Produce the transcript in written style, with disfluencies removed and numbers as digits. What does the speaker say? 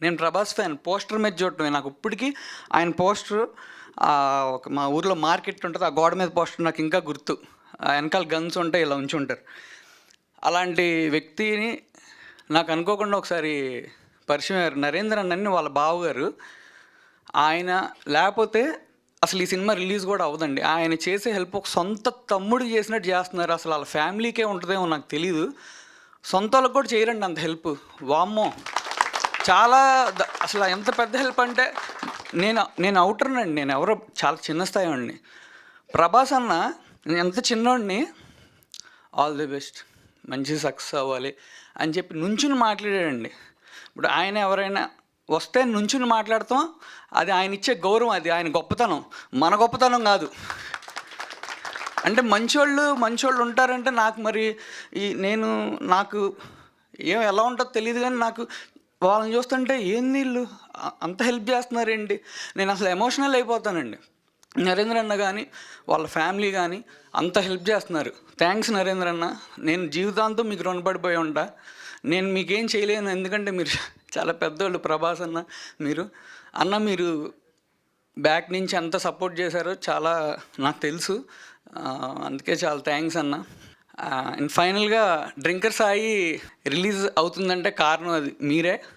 నేను Prabhas fan. Poster మీద చూడటమే నాకు ఇప్పటికీ ఆయన పోస్టర్ ఒక మా ఊర్లో మార్కెట్ ఉంటుంది, ఆ గోడ మీద పోస్టర్ నాకు ఇంకా గుర్తు. వెనకాల గన్స్ ఉంటాయి, ఇలా ఉంచి ఉంటారు. అలాంటి వ్యక్తిని నాకు అనుకోకుండా ఒకసారి పరిచయం అయ్యారు. నరేంద్ర అన్నని వాళ్ళ బావగారు. ఆయన లేకపోతే అసలు ఈ సినిమా రిలీజ్ కూడా అవ్వదండి. ఆయన చేసే హెల్ప్ ఒక సొంత తమ్ముడు చేసినట్టు చేస్తున్నారు. అసలు వాళ్ళ ఫ్యామిలీకే ఉంటుందేమో నాకు తెలీదు, సొంత వాళ్ళకి కూడా చేయరండి అంత హెల్ప్. వామ్మో, చాలా అసలు ఎంత పెద్ద హెల్ప్ అంటే నేను అవుటర్నండి, నేను ఎవరో చాలా చిన్న స్థాయి వాడిని. ప్రభాస్ అన్న నేను ఎంత చిన్నోడిని, ఆల్ ది బెస్ట్, మంచి సక్సెస్ అవ్వాలి అని చెప్పి నుంచుని మాట్లాడాడండి. ఇప్పుడు ఆయన ఎవరైనా వస్తే నుంచుని మాట్లాడతాం, అది ఆయన ఇచ్చే గౌరవం, అది ఆయన గొప్పతనం, మన గొప్పతనం కాదు. అంటే మంచోళ్ళు ఉంటారంటే నాకు మరి నాకు ఎలా ఉంటుందో తెలియదు, కానీ నాకు వాళ్ళని చూస్తుంటే ఏంది వీళ్ళు అంత హెల్ప్ చేస్తున్నారేంటి, నేను అసలు ఎమోషనల్ అయిపోతానండి. నరేంద్ర అన్న కానీ వాళ్ళ ఫ్యామిలీ కానీ అంత హెల్ప్ చేస్తున్నారు. థ్యాంక్స్ నరేంద్ర అన్న, నేను జీవితాంతం మీకు రుణపడిపోయి ఉంటా. నేను మీకేం చేయలేను, ఎందుకంటే మీరు చాలా పెద్దోళ్ళు. ప్రభాస్ అన్న మీరు బ్యాక్ నుంచి ఎంత సపోర్ట్ చేశారో చాలా నాకు తెలుసు. అందుకే చాలా థ్యాంక్స్ అన్న. అండ్ ఫైనల్గా డ్రింకర్ సాయి రిలీజ్ అవుతుందంటే కారణం అది మీరే.